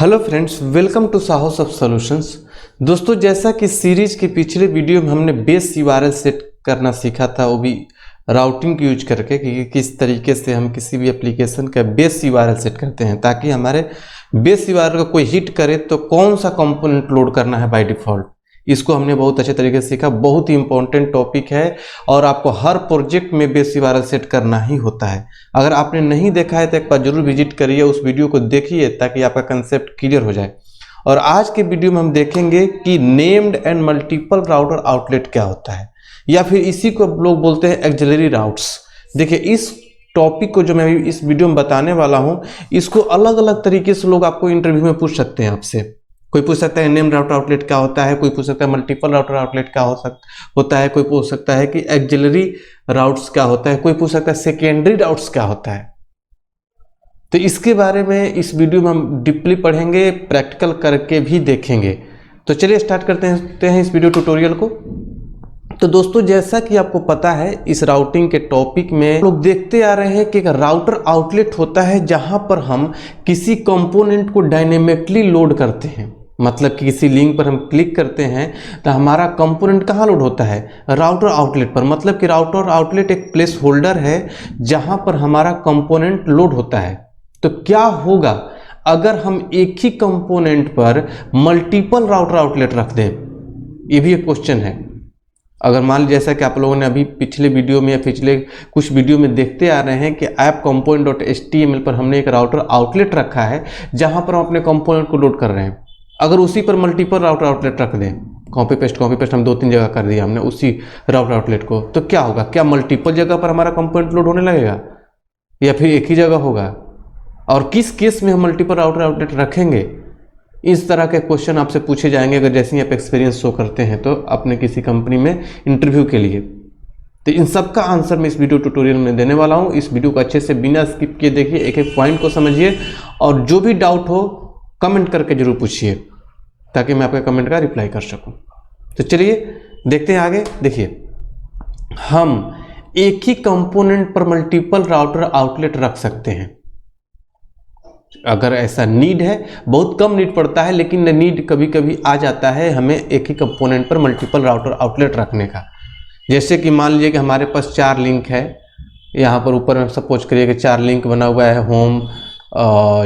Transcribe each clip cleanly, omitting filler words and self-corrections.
Hello friends, welcome to साहस of solutions. दोस्तों, जैसा कि सीरीज के पिछले वीडियो में हमने बेस यूआरएल सेट करना सीखा था, वो भी राउटिंग यूज करके कि किस तरीके से हम किसी भी एप्लीकेशन का बेस यूआरएल सेट करते हैं ताकि हमारे बेस यूआरएल को कोई हिट करे तो कौन सा कंपोनेंट लोड करना है बाय डिफॉल्ट। इसको हमने बहुत अच्छे तरीके से सीखा। बहुत ही इंपॉर्टेंट टॉपिक है और आपको हर प्रोजेक्ट में बेस यूआरएल सेट करना ही होता है। अगर आपने नहीं देखा है तो एक बार जरूर विजिट करिए, उस वीडियो को देखिए ताकि आपका कंसेप्ट क्लियर हो जाए। और आज के वीडियो में हम देखेंगे कि named and multiple router outlet क्या होता है, या फिर इसी को लोग बोलते हैं एक्सिलरी राउट्स। देखिए, इस टॉपिक को जो मैं इस वीडियो में बताने वाला हूं, इसको अलग अलग तरीके से लोग आपको इंटरव्यू में पूछ सकते हैं आपसे। कोई पूछ सकता है नेम्ड राउटर आउटलेट क्या होता है, कोई पूछ सकता है मल्टीपल राउटर आउटलेट क्या होता है, कोई पूछ सकता है कि एक्सिलरी राउट्स क्या होता है, कोई पूछ सकता है सेकेंडरी राउट्स क्या होता है। तो इसके बारे में इस वीडियो में हम डीपली पढ़ेंगे, प्रैक्टिकल करके भी देखेंगे। तो चलिए स्टार्ट करते हैं इस वीडियो ट्यूटोरियल को। तो दोस्तों, जैसा कि आपको पता है, इस राउटिंग के टॉपिक में लोग देखते आ रहे हैं कि एक राउटर आउटलेट होता है जहां पर हम किसी कंपोनेंट को डायनेमिकली लोड करते हैं। मतलब कि किसी लिंक पर हम क्लिक करते हैं तो हमारा कंपोनेंट कहाँ लोड होता है? राउटर आउटलेट पर। मतलब कि राउटर आउटलेट एक प्लेस होल्डर है जहां पर हमारा कंपोनेंट लोड होता है। तो क्या होगा अगर हम एक ही कंपोनेंट पर मल्टीपल राउटर आउटलेट रख दें? ये भी एक क्वेश्चन है। अगर मान लीजिए, जैसा कि आप लोगों ने अभी पिछले वीडियो में या पिछले कुछ वीडियो में देखते आ रहे हैं कि ऐप component.html पर हमने एक राउटर आउटलेट रखा है जहां पर हम अपने कंपोनेंट को लोड कर रहे हैं। अगर उसी पर मल्टीपल राउटर आउटलेट रख दें, कॉपी पेस्ट हम 2-3 जगह कर दिया हमने उसी राउटर आउटलेट को, तो क्या होगा? क्या मल्टीपल जगह पर हमारा कंपोनेंट लोड होने लगेगा या फिर एक ही जगह होगा? और किस केस में हम मल्टीपल राउटर आउटलेट रखेंगे? इस तरह के क्वेश्चन आपसे पूछे जाएंगे अगर जैसे ही आप एक्सपीरियंस शो करते हैं तो अपने किसी कंपनी में इंटरव्यू के लिए। तो इन सब का आंसर मैं इस वीडियो ट्यूटोरियल में देने वाला हूं। इस वीडियो को अच्छे से बिना स्किप किए देखिए, एक एक पॉइंट को समझिए और जो भी डाउट हो कमेंट करके जरूर पूछिए ताकि मैं आपके कमेंट का रिप्लाई कर सकूं। तो चलिए देखते हैं आगे। देखिए, हम एक ही कंपोनेंट पर मल्टीपल राउटर आउटलेट रख सकते हैं अगर ऐसा नीड है। बहुत कम नीड पड़ता है, लेकिन नीड कभी कभी आ जाता है हमें एक ही कंपोनेंट पर मल्टीपल राउटर आउटलेट रखने का। जैसे कि मान लीजिए कि हमारे पास 4 लिंक है। यहाँ पर ऊपर में सपोज करिए कि 4 लिंक बना हुआ है होम।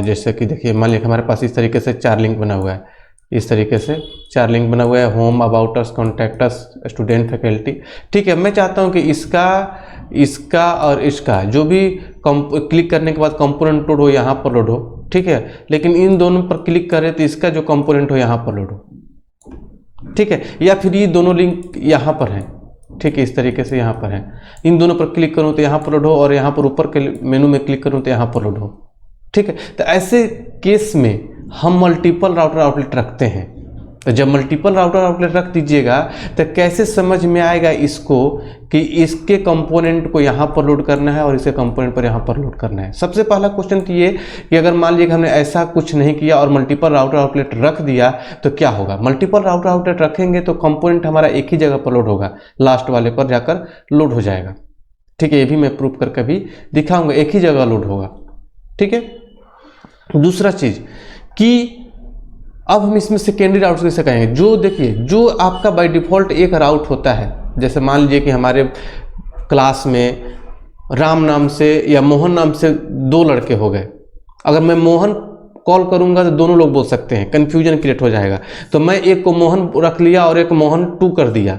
जैसे कि देखिए, मान लीजिए हमारे पास इस तरीके से 4 लिंक बना हुआ है। इस तरीके से 4 लिंक बना हुआ है, home, about us, contact us, student, faculty. ठीक है, मैं चाहता हूँ कि इसका और इसका जो भी क्लिक करने के बाद कंपोनेंट लोड हो, यहाँ पर लोड हो। ठीक है, लेकिन इन दोनों पर क्लिक करें तो इसका जो कंपोनेंट हो यहाँ पर लोड हो। ठीक है, या फिर ये दोनों लिंक यहाँ पर हैं। ठीक है, इस तरीके से यहाँ पर है। इन दोनों पर क्लिक करूँ तो यहाँ पर लोड हो और यहाँ पर ऊपर के मेनू में क्लिक करूँ तो यहाँ पर लोड हो। ठीक है, तो ऐसे केस में हम मल्टीपल राउटर आउटलेट रखते हैं। तो जब मल्टीपल राउटर आउटलेट रख दीजिएगा तो कैसे समझ में आएगा इसको कि इसके कंपोनेंट को यहाँ पर लोड करना है और इसके कंपोनेंट पर यहाँ पर लोड करना है? सबसे पहला क्वेश्चन तो ये कि अगर मान लीजिए कि हमने ऐसा कुछ नहीं किया और मल्टीपल राउटर आउटलेट रख दिया तो क्या होगा? मल्टीपल राउटर आउटलेट रखेंगे तो कंपोनेंट हमारा एक ही जगह पर लोड होगा, लास्ट वाले पर जाकर लोड हो जाएगा। ठीक है, ये भी मैं प्रूफ करके भी दिखाऊंगा, एक ही जगह लोड होगा। ठीक है, दूसरा चीज कि अब हम इसमें सेकेंडरी राउट कैसे कहेंगे? जो देखिए, जो आपका बाय डिफॉल्ट एक राउट होता है, जैसे मान लीजिए कि हमारे क्लास में राम नाम से या मोहन नाम से 2 लड़के हो गए। अगर मैं मोहन कॉल करूंगा तो दोनों लोग बोल सकते हैं, कंफ्यूजन क्रिएट हो जाएगा। तो मैं एक को मोहन रख लिया और एक मोहन 2 कर दिया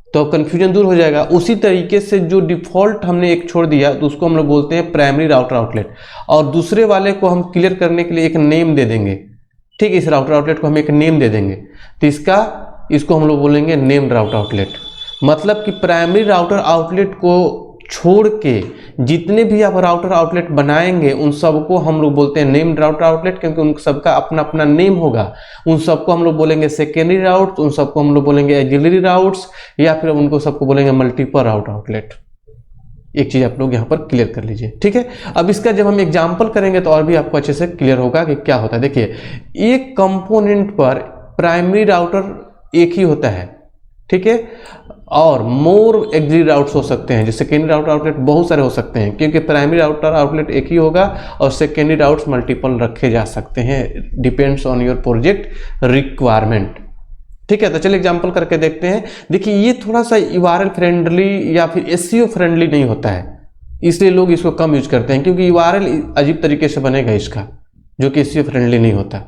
तो कंफ्यूजन दूर हो जाएगा। उसी तरीके से जो डिफॉल्ट हमने एक छोड़ दिया तो उसको हम लोग बोलते हैं प्राइमरी राउटर आउटलेट, और दूसरे वाले को हम क्लियर करने के लिए एक नेम दे देंगे। ठीक है, इस राउटर आउटलेट को हम एक नेम दे देंगे तो इसको हम लोग बोलेंगे नेम्ड राउटर आउटलेट। मतलब कि प्राइमरी राउटर आउटलेट को छोड़ के जितने भी आप राउटर आउटलेट बनाएंगे उन सबको हम लोग बोलते हैं नेम्ड राउटर आउटलेट, क्योंकि उन सबका अपना अपना नेम होगा। उन सबको हम लोग बोलेंगे सेकेंडरी राउट्स, उन सबको हम लोग बोलेंगे एक्सिलरी राउट्स, या फिर उनको सबको बोलेंगे मल्टीपल राउटर आउटलेट। एक चीज आप लोग यहाँ पर क्लियर कर लीजिए। ठीक है, अब इसका जब हम एग्जाम्पल करेंगे तो और भी आपको अच्छे से क्लियर होगा कि क्या होता है। देखिए, एक कंपोनेंट पर प्राइमरी राउटर एक ही होता है। ठीक है, और मोर एग्जिट राउट्स हो सकते हैं। जो सेकेंडरी राउटर आउटलेट बहुत सारे हो सकते हैं, क्योंकि प्राइमरी राउटर आउटलेट एक ही होगा और सेकेंडरी राउट्स मल्टीपल रखे जा सकते हैं, depends on your project requirement. ठीक है, तो चलिए एग्जांपल करके देखते हैं। देखिए ये थोड़ा सा URL फ्रेंडली या फिर SEO फ्रेंडली नहीं होता है, इसलिए लोग इसको कम यूज करते हैं, क्योंकि URL अजीब तरीके से बनेगा इसका, जो कि SEO फ्रेंडली नहीं होता।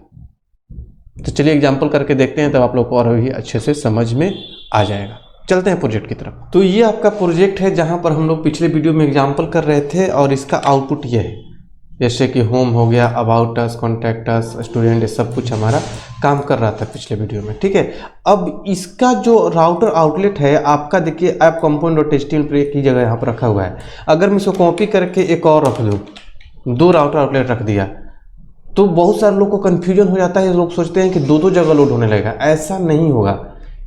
तो चलिए एग्जांपल करके देखते हैं, तब आप लोग को और भी अच्छे से समझ में आ जाएगा। चलते हैं प्रोजेक्ट की तरफ। तो ये आपका प्रोजेक्ट है जहां पर हम लोग पिछले वीडियो में एग्जांपल कर रहे थे, और इसका आउटपुट ये है, जैसे कि होम हो गया, about us, contact us, student, ये सब कुछ हमारा काम कर रहा था पिछले वीडियो में। ठीक है, अब इसका जो राउटर आउटलेट है आपका, देखिए ऐप कंपोनेंट और HTML पर एक ही जगह यहाँ पर रखा हुआ है। अगर मैं इसको कॉपी करके एक और रख दूँ, 2 राउटर आउटलेट रख दिया, तो बहुत सारे लोग को कन्फ्यूजन हो जाता है। लोग सोचते हैं कि 2 जगह लोड होने लगेगा, ऐसा नहीं होगा,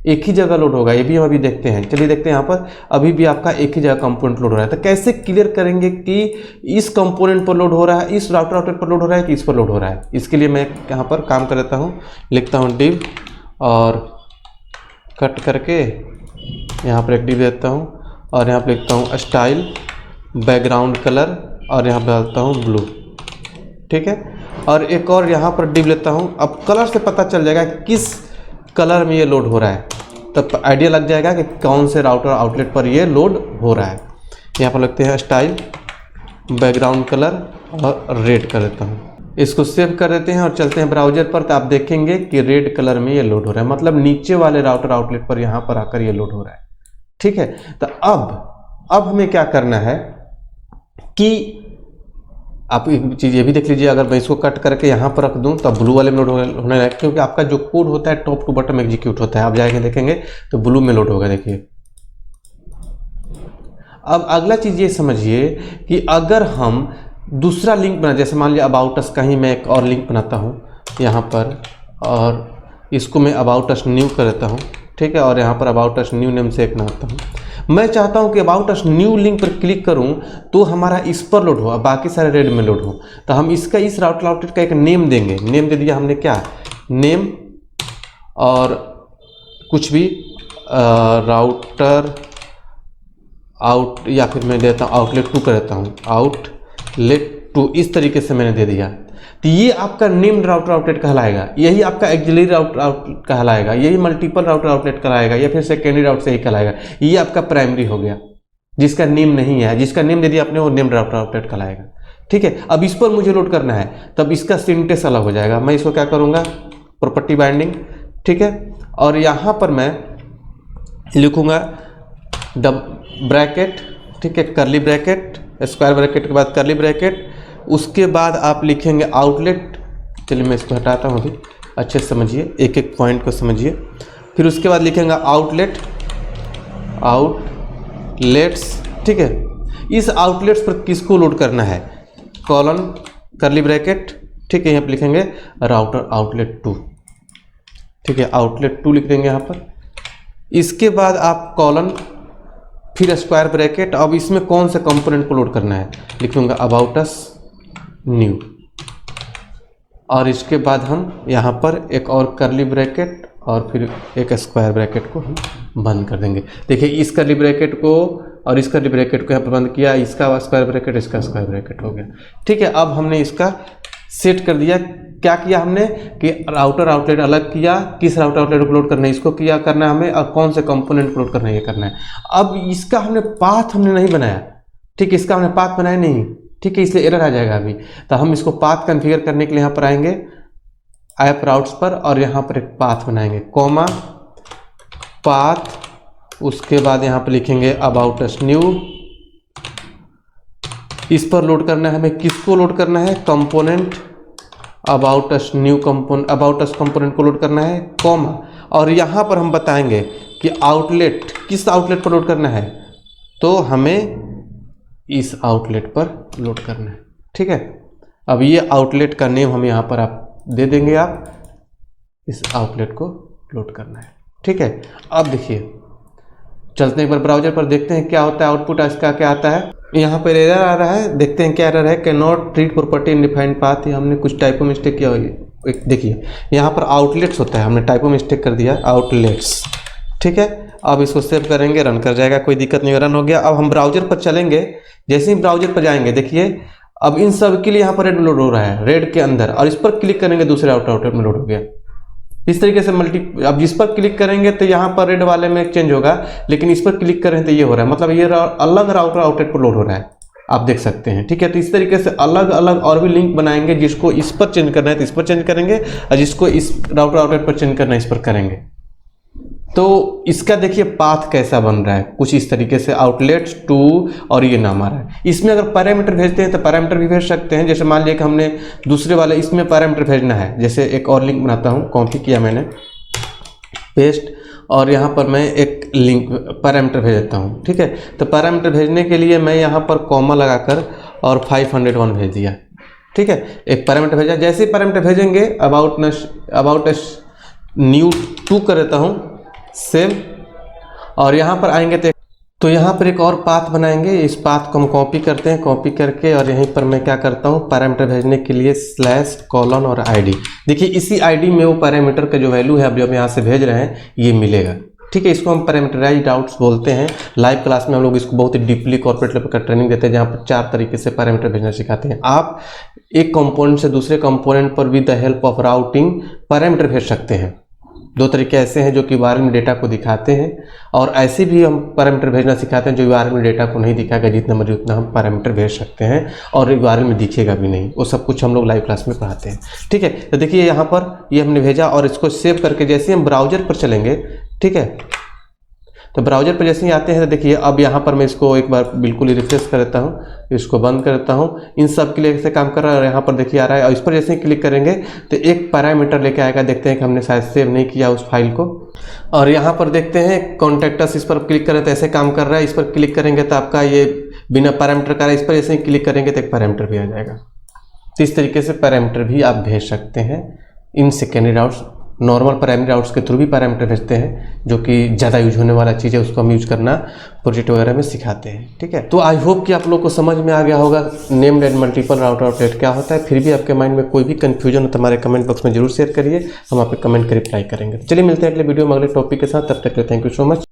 एक ही जगह लोड होगा। ये भी हम अभी देखते हैं। चलिए देखते हैं, यहाँ पर अभी भी आपका एक ही जगह कंपोनेंट लोड हो रहा है। तो कैसे क्लियर करेंगे कि इस कंपोनेंट पर लोड हो रहा है, इस राउटर आउटलेट पर लोड हो रहा है कि इस पर लोड हो रहा है। इसके लिए मैं यहाँ पर काम कर देता हूँ, लिखता हूँ div और कट करके यहाँ पर एक div देता हूँ, और यहाँ पर लिखता हूँ स्टाइल बैकग्राउंड कलर, और यहाँ पर डालता हूँ ब्लू। ठीक है, और एक और यहाँ पर div लेता हूँ। अब कलर से पता चल जाएगा किस कलर में ये लोड हो रहा है, तब आइडिया लग जाएगा कि कौन से राउटर आउटलेट पर ये लोड हो रहा है। यहाँ पर लगते हैं स्टाइल बैकग्राउंड कलर और रेड कर देता हूँ। इसको सेव कर देते हैं और चलते हैं ब्राउजर पर, तो आप देखेंगे कि रेड कलर में ये लोड हो रहा है, मतलब नीचे वाले राउटर आउटलेट पर यहाँ पर आकर ये लोड हो रहा है। ठीक है, तो अब हमें क्या करना है कि आप एक चीज़ ये भी देख लीजिए, अगर मैं इसको कट करके यहाँ पर रख दूँ तब ब्लू वाले में लोड होने लगेगा, क्योंकि आपका जो कोड होता है टॉप टू बॉटम एग्जीक्यूट होता है। आप जाएंगे देखेंगे तो ब्लू में लोड होगा। देखिए, अब अगला चीज़ ये समझिए कि अगर हम दूसरा लिंक बना, जैसे मान लिया अबाउट अस का ही मैं एक और लिंक बनाता हूँ यहाँ पर, और इसको मैं अबाउट अस न्यू कर देता हूँ। ठीक है, और यहाँ पर अबाउट अस न्यू नेम से एक बनाता हूँ। मैं चाहता हूं कि अबाउट अस न्यू लिंक पर क्लिक करूं तो हमारा इस पर लोड हो, बाकी सारे रेड में लोड हो। तो हम इसका, इस राउटर आउटलेट का एक नेम देंगे। नेम दे दिया हमने, क्या नेम, और कुछ भी राउटर आउट, या फिर मैं देता हूं आउटलेट 2 कर देता हूं, आउटलेट 2, इस तरीके से मैंने दे दिया। तो ये आपका नेम्ड राउटर आउटलेट कहलाएगा, यही आपका एक्सिलरी राउटर आउटलेट कहलाएगा, यही मल्टीपल राउटर आउटलेट कहलाएगा, या फिर सेकेंडरी राउटर से ही कहलाएगा। ये आपका प्राइमरी हो गया, जिसका नेम नहीं है, जिसका नेम दे दिया आपने, वो नेम्ड राउटर आउटलेट कहलाएगा। ठीक है, अब इस पर मुझे लोड करना है, तब इसका सिंटेक्स अलग हो जाएगा। मैं इसको क्या करूँगा, प्रॉपर्टी बाइंडिंग। ठीक है, और यहाँ पर मैं लिखूँगा ब्रैकेट, ठीक है, करली ब्रैकेट, स्क्वायर ब्रैकेट के बाद करली ब्रैकेट, उसके बाद आप लिखेंगे आउटलेट। चलिए मैं इसको हटाता हूँ, अभी अच्छे से समझिए, एक एक पॉइंट को समझिए। फिर उसके बाद लिखेंगे आउटलेट्स। ठीक है, इस आउटलेट्स पर किसको लोड करना है, कॉलन करली ब्रैकेट। ठीक है, यहाँ पर लिखेंगे राउटर आउटलेट 2। ठीक है, आउटलेट 2 लिख देंगे यहाँ पर। इसके बाद आप कॉलन, फिर स्क्वायर ब्रैकेट। अब इसमें कौन से कंपोनेंट को लोड करना है, लिखूंगा अबाउट अस न्यू, और इसके बाद हम यहाँ पर एक और करली ब्रैकेट और फिर एक स्क्वायर ब्रैकेट को हम बंद कर देंगे। देखिए, इस करली ब्रैकेट को और इस करली ब्रैकेट को यहाँ पर बंद किया, इसका स्क्वायर ब्रैकेट, इसका स्क्वायर ब्रैकेट हो गया। ठीक है, अब हमने इसका सेट कर दिया। क्या किया हमने कि राउटर आउटलेट अलग किया, किस राउटर आउटलेट को लोड करना है इसको किया करना है हमें, और कौन से कंपोनेंट को लोड करना है ये करना है। अब इसका हमने पाथ हमने नहीं बनाया। ठीक है, इसका हमने पाथ बनाया नहीं। ठीक है, इसलिए एरर आ जाएगा अभी। तो हम इसको पाथ कॉन्फ़िगर करने के लिए यहाँ पर आएंगे ऐप राउट्स पर, और यहाँ पर एक पाथ बनाएंगे, कॉमा पाथ। उसके बाद यहाँ पर लिखेंगे अबाउट अस न्यू। इस पर लोड करना है हमें, किसको लोड करना है, component about us new component, about us component को लोड करना है, कॉमा। और यहाँ पर हम बताएंगे कि आउटलेट, किस आउटलेट पर लोड करना है, तो हमें इस आउटलेट पर लोड करना है। ठीक है, अब ये आउटलेट का नेम हम यहाँ पर आप दे देंगे, आप इस आउटलेट को लोड करना है। ठीक है, अब देखिए, चलते हैं एक बार ब्राउजर पर, देखते हैं क्या होता है, आउटपुट इसका क्या आता है। यहाँ पर एरर आ रहा है, देखते हैं क्या एरर है, can not treat property in defined path. हमने कुछ टाइपो मिस्टेक किया हुई। देखिए यहाँ पर आउटलेट्स होता है, हमने टाइपो मिस्टेक कर दिया, आउटलेट्स। ठीक है, अब इसको सेव करेंगे, रन कर जाएगा, कोई दिक्कत नहीं, रन हो गया। अब हम ब्राउजर पर चलेंगे, जैसे ही ब्राउजर पर जाएंगे देखिए अब इन सब के लिए यहाँ पर रेड लोड हो रहा है, रेड के अंदर, और इस पर क्लिक करेंगे दूसरे आउटर में लोड हो गया। इस तरीके से अब जिस पर क्लिक करेंगे तो यहाँ पर रेड वाले में चेंज होगा, लेकिन इस पर क्लिक करें तो ये हो रहा है, मतलब ये अलग राउटर आउटलेट पर लोड हो रहा है, आप देख सकते हैं। ठीक है, तो इस तरीके से अलग अलग और भी लिंक बनाएंगे, जिसको इस पर चेंज करना है तो इस पर चेंज करेंगे, और जिसको इस राउटर आउटलेट पर चेंज करना है इस पर करेंगे। तो इसका देखिए पाथ कैसा बन रहा है, कुछ इस तरीके से आउटलेट्स टू और ये नाम आ रहा है। इसमें अगर पैरामीटर भेजते हैं तो पैरामीटर भी भेज सकते हैं, जैसे मान लिया कि हमने दूसरे वाले इसमें पैरामीटर भेजना है, जैसे एक और लिंक बनाता हूँ, कॉपी किया मैंने, पेस्ट, और यहाँ पर मैं एक लिंक पैरामीटर भेज देता हूँ। ठीक है, तो पैरामीटर भेजने के लिए मैं यहाँ पर कॉमा लगाकर और 501 भेज दिया। ठीक है, एक पैरामीटर भेजा, जैसे ही पैरामीटर भेजेंगे अबाउट न्यू 2 कर देता हूँ, सेव, और यहाँ पर आएंगे तो यहाँ पर एक और पाथ बनाएंगे। इस पाथ को हम कॉपी करते हैं, कॉपी करके और यहीं पर मैं क्या करता हूँ, पैरामीटर भेजने के लिए /: और आईडी। देखिए इसी आईडी में वो पैरामीटर का जो वैल्यू है अब जब यहाँ से भेज रहे हैं ये मिलेगा। ठीक है, इसको हम पैरामीटराइज्ड आउट्स बोलते हैं। लाइव क्लास में हम लोग इसको बहुत ही डीपली कॉर्पोरेट लेवल का ट्रेनिंग देते हैं, जहाँ पर 4 तरीके से पैरामीटर भेजना सिखाते हैं। आप एक कंपोनेंट से दूसरे कंपोनेंट पर with the help of routing parameter भेज सकते हैं। 2 तरीके ऐसे हैं जो कि URL में डेटा को दिखाते हैं, और ऐसे भी हम पैरामीटर भेजना सिखाते हैं जो URL में डेटा को नहीं दिखाएगा, जितना मर्जी उतना हम पैरामीटर भेज सकते हैं, और URL में दिखेगा भी नहीं। वो सब कुछ हम लोग लाइव क्लास में पढ़ाते हैं। ठीक है, तो देखिए यहाँ पर ये हमने भेजा, और इसको सेव करके जैसे हम ब्राउजर पर चलेंगे, ठीक है, तो ब्राउजर पर जैसे ही आते हैं तो देखिए अब यहाँ पर मैं इसको एक बार बिल्कुल ही रिफ्रेश कर देता हूँ, इसको बंद कर देता हूँ। इन सब के लिए ऐसे काम कर रहा है, और यहाँ पर देखिए आ रहा है, और इस पर जैसे ही क्लिक करेंगे तो एक पैरामीटर लेके आएगा। देखते हैं कि हमने शायद सेव नहीं किया उस फाइल को, और यहाँ पर देखते हैं कॉन्टैक्टस, इस पर क्लिक करें तो ऐसे काम कर रहा है। इस पर क्लिक करेंगे तो आपका ये बिना पैरामीटर का, इस पर जैसे ही क्लिक करेंगे तो एक पैरामीटर भी आ जाएगा। तो इस तरीके से पैरामीटर भी आप भेज सकते हैं in secondary routes. Normal primary routes के थ्रू भी पैरामीटर भेजते हैं, जो कि ज़्यादा यूज होने वाला चीज़ है, उसको हम यूज करना प्रोजेक्ट वगैरह में सिखाते हैं। ठीक है, तो आई होप कि आप लोग को समझ में आ गया होगा named and multiple router outlet क्या होता है। फिर भी आपके माइंड में कोई भी कंफ्यूजन हो तो हमारे कमेंट बॉक्स में जरूर शेयर करिए, हम आपके कमेंट का रिप्लाई करेंगे। चलिए मिलते हैं अगले वीडियो में अगले टॉपिक के साथ, तब तक के लिए थैंक यू सो मच।